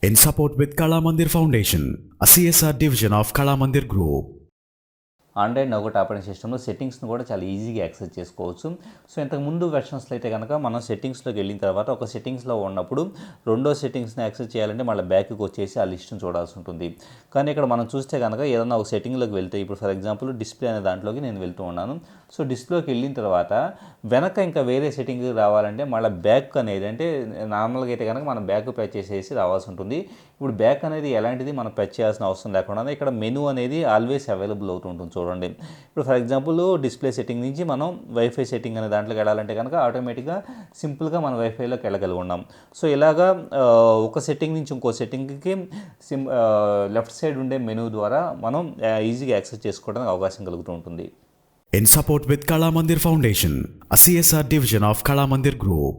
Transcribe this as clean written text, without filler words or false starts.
in support with Kala Mandir Foundation, a CSR division of Kala Mandir Group. Android nougat operating సిస్టంలో సెట్టింగ్స్ని కూడా చాలా ఈజీగా access చేసుకోవచ్చు. సో ఇంతకుముందు వెర్షన్స్లో అయితే కనుక మనం సెట్టింగ్స్లోకి వెళ్ళిన తర్వాత ఒక సెట్టింగ్స్లో ఉన్నప్పుడు రెండో సెట్టింగ్స్ని యాక్సెస్ చేయాలంటే మళ్ళీ బ్యాక్కి వచ్చేసి ఆ లిస్ట్ని చూడాల్సి ఉంటుంది. కానీ ఇక్కడ మనం చూస్తే కనుక ఏదన్నా ఒక సెట్టింగ్లోకి వెళ్తే, ఇప్పుడు ఫర్ ఎగ్జాంపుల్ డిస్ప్లే అనే దాంట్లోకి నేను వెళ్తూ ఉన్నాను. సో డిస్ప్లేకి వెళ్ళిన తర్వాత వెనక ఇంకా వేరే సెట్టింగ్కి రావాలంటే మళ్ళీ బ్యాక్ అనేది, అంటే నార్మల్గా అయితే కనుక మనం బ్యాక్ ప్యాచ్ చేసేసి రావాల్సి ఉంటుంది. ఇప్పుడు బ్యాక్ అనేది ఎలాంటిది మనం ప్యాచ్ చేయాల్సిన అవసరం లేకుండా ఇక్కడ మెనూ అనేది ఆల్వేస్ అవైలబుల్ అవుతూ ఉంటుంది. చూడండి, ఇప్పుడు ఫర్ ఎగ్జాంపుల్ డిస్ప్లే సెట్టింగ్ నుంచి మనం వైఫై సెట్టింగ్ అనే దాంట్లోకి వెళ్ళాలంటే కనుక ఆటోమేటిక్గా సింపుల్గా మనం వైఫైలోకి వెళ్ళగలిగి ఉన్నాం. సో ఇలాగా ఒక సెట్టింగ్ నుంచి ఇంకో సెట్టింగ్కి లెఫ్ట్ సైడ్ ఉండే మెనూ ద్వారా మనం ఈజీగా యాక్సెస్ చేసుకోవడానికి అవకాశం కలుగుతూ ఉంటుంది. In support with Kala Mandir Foundation, a CSR division of Kala Mandir Group.